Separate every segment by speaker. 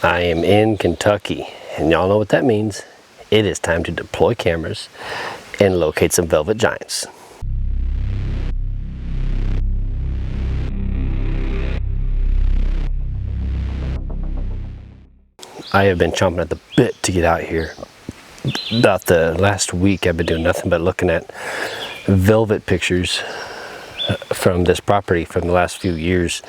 Speaker 1: I am in Kentucky, and y'all know what that means. It is time to deploy cameras and locate some velvet giants. I have been chomping at the bit to get out here. About the last week, I've been doing nothing but looking at velvet pictures from this property from the last few years,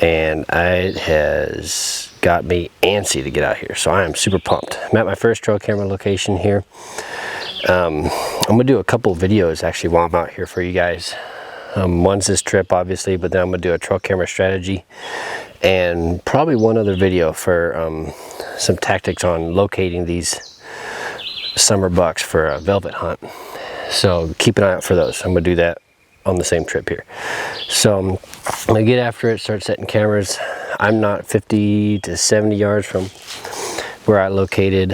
Speaker 1: and it has got me antsy to get out here. So I am super pumped. I'm at my first trail camera location here. I'm gonna do a couple of videos actually while I'm out here for you guys. One's this trip obviously, but then I'm gonna do a trail camera strategy and probably one other video for some tactics on locating these summer bucks for a velvet hunt. So keep an eye out for those. I'm gonna do that on the same trip here. So I'm gonna get after it, start setting cameras. I'm not 50 to 70 yards from where I located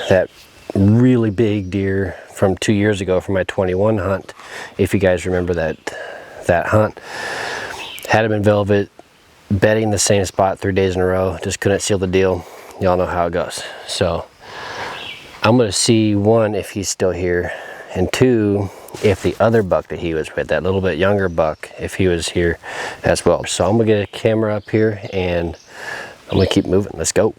Speaker 1: that really big deer from 2 years ago for my 21 hunt. If you guys remember that hunt, had him in velvet, bedding the same spot 3 days in a row, just couldn't seal the deal. Y'all know how it goes. So I'm gonna see, one, if he's still here, and two, if the other buck that he was with, that little bit younger buck, if he was here as well. So I'm gonna get a camera up here and I'm gonna keep moving. Let's go.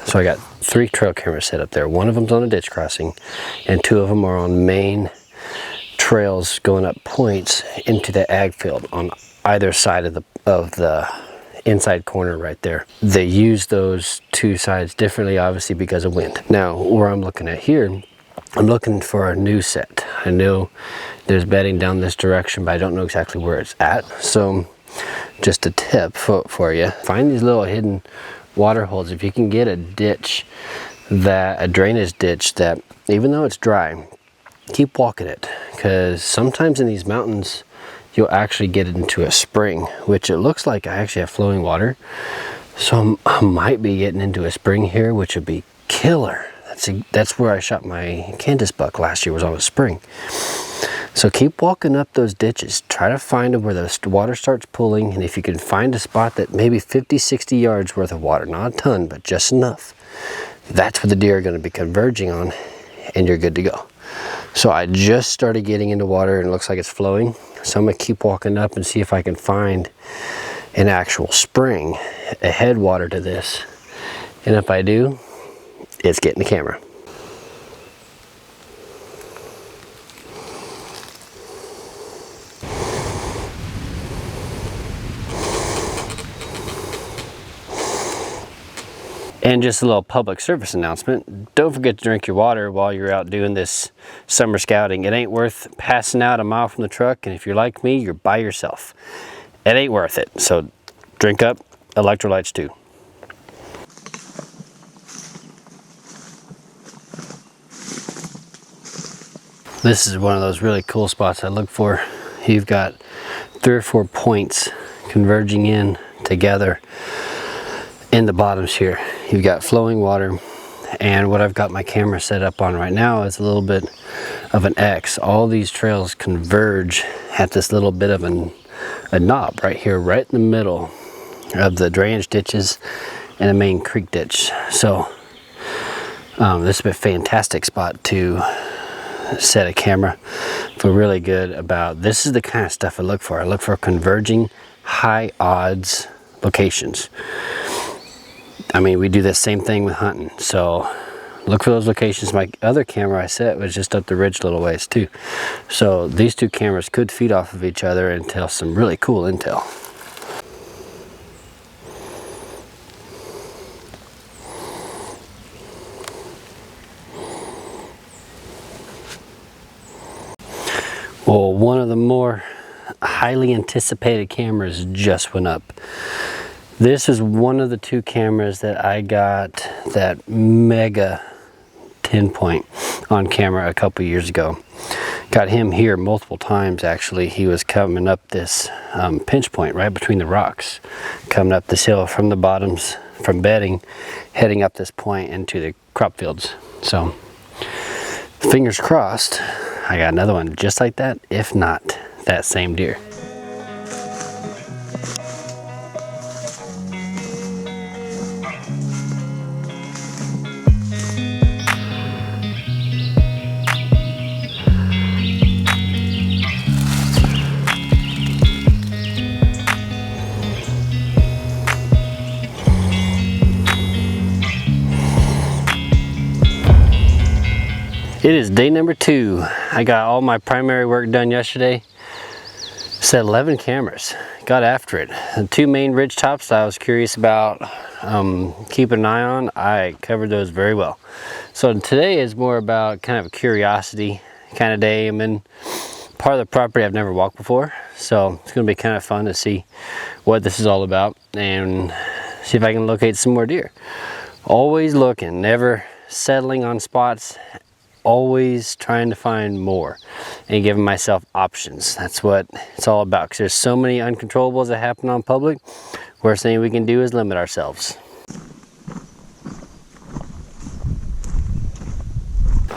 Speaker 1: So I got 3 trail cameras set up there. One of them's on a ditch crossing and 2 of them are on main trails going up points into the ag field on either side of the inside corner right there. They use those 2 sides differently, obviously because of wind. Now where I'm looking at here, I'm looking for a new set. I know there's bedding down this direction, but I don't know exactly where it's at. So just a tip for you, find these little hidden water holes. If you can get a ditch, a drainage ditch that, even though it's dry, keep walking it, because sometimes in these mountains you'll actually get into a spring, which it looks like I actually have flowing water. So I might be getting into a spring here, which would be killer. That's where I shot my Kansas buck last year, was on a spring. So keep walking up those ditches. Try to find where the water starts pulling, and if you can find a spot that maybe 50, 60 yards worth of water, not a ton, but just enough, that's where the deer are going to be converging on, and you're good to go. So I just started getting into water and it looks like it's flowing. So I'm gonna keep walking up and see if I can find an actual spring, a headwater to this. And if I do, it's getting the camera. And just a little public service announcement. Don't forget to drink your water while you're out doing this summer scouting. It ain't worth passing out a mile from the truck, and if you're like me, you're by yourself. It ain't worth it. So drink up, electrolytes too. This is one of those really cool spots I look for. You've got 3 or 4 points converging in together in the bottoms here. You've got flowing water, and what I've got my camera set up on right now is a little bit of an X. All these trails converge at this little bit of a knob right here, right in the middle of the drainage ditches and the main creek ditch. So this is a fantastic spot to set a camera. Feel really good about this. Is the kind of stuff I look for. I look for converging high odds locations. I mean, we do the same thing with hunting, so look for those locations. My other camera I set was just up the ridge a little ways too. So these 2 cameras could feed off of each other and tell some really cool intel. Well, one of the more highly anticipated cameras just went up. This is one of the 2 cameras that I got that mega 10 point on camera a couple years ago. Got him here multiple times actually. He was coming up this pinch point right between the rocks, coming up this hill from the bottoms, from bedding, heading up this point into the crop fields. So fingers crossed I got another one just like that, if not that same deer. It is day number 2. I got all my primary work done yesterday. Set 11 cameras, got after it. The 2 main ridge tops that I was curious about keeping an eye on, I covered those very well. So today is more about kind of a curiosity kind of day. I'm in part of the property I've never walked before, so it's going to be kind of fun to see what this is all about and see if I can locate some more deer. Always looking, never settling on spots, always trying to find more and giving myself options. That's what it's all about, because there's so many uncontrollables that happen on public. Worst thing we can do is limit ourselves.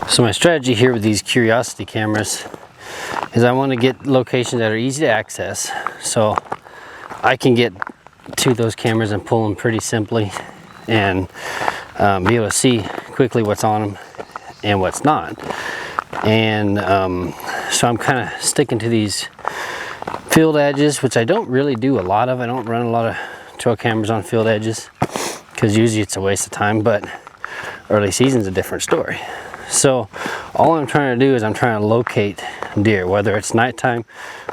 Speaker 1: So my strategy here with these curiosity cameras is I want to get locations that are easy to access, so I can get to those cameras and pull them pretty simply and be able to see quickly what's on them and what's not. And so I'm kind of sticking to these field edges, which I don't really do a lot of. I don't run a lot of trail cameras on field edges because usually it's a waste of time, but early season's a different story. So all I'm trying to do is I'm trying to locate deer, whether it's nighttime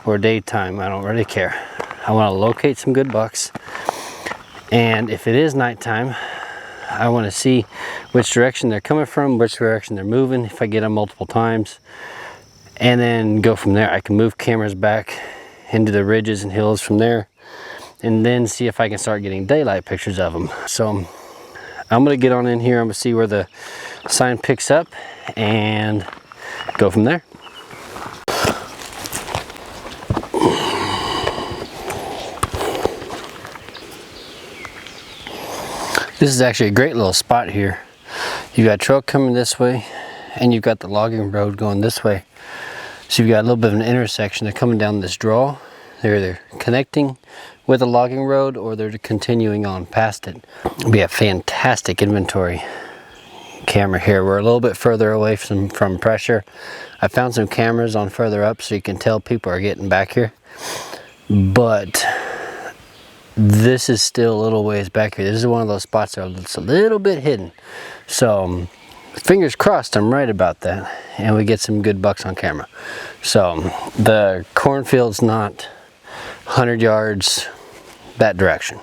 Speaker 1: or daytime, I don't really care. I want to locate some good bucks, and if it is nighttime, I want to see which direction they're coming from, which direction they're moving, if I get them multiple times, and then go from there. I can move cameras back into the ridges and hills from there, and then see if I can start getting daylight pictures of them. So I'm going to get on in here, I'm going to see where the sign picks up and go from there. This is actually a great little spot here. You've got trail coming this way, and you've got the logging road going this way. So you've got a little bit of an intersection. They're coming down this draw. They're either connecting with the logging road or they're continuing on past it. We have fantastic inventory camera here. We're a little bit further away from pressure. I found some cameras on further up so you can tell people are getting back here. But this is still a little ways back here. This is one of those spots that's a little bit hidden. So fingers crossed I'm right about that and we get some good bucks on camera. So the cornfield's not 100 yards that direction.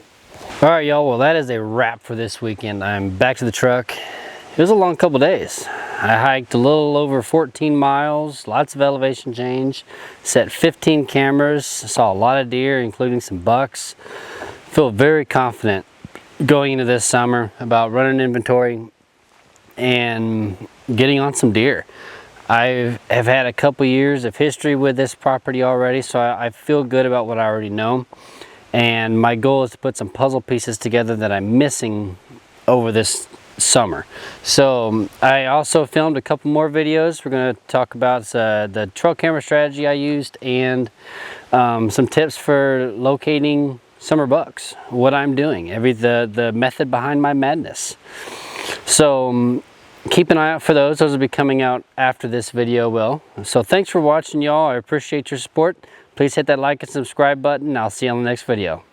Speaker 1: All right, y'all, well, that is a wrap for this weekend. I'm back to the truck. It was a long couple days. I hiked a little over 14 miles, lots of elevation change, set 15 cameras, saw a lot of deer, including some bucks. Feel very confident going into this summer about running inventory and getting on some deer. I have had a couple years of history with this property already, so I feel good about what I already know. And my goal is to put some puzzle pieces together that I'm missing over this summer. So I also filmed a couple more videos. We're going to talk about the trail camera strategy I used and some tips for locating summer bucks, what I'm doing, the method behind my madness. So keep an eye out for those. Those will be coming out after this video will. So thanks for watching, y'all. I appreciate your support. Please hit that like and subscribe button. I'll see you on the next video.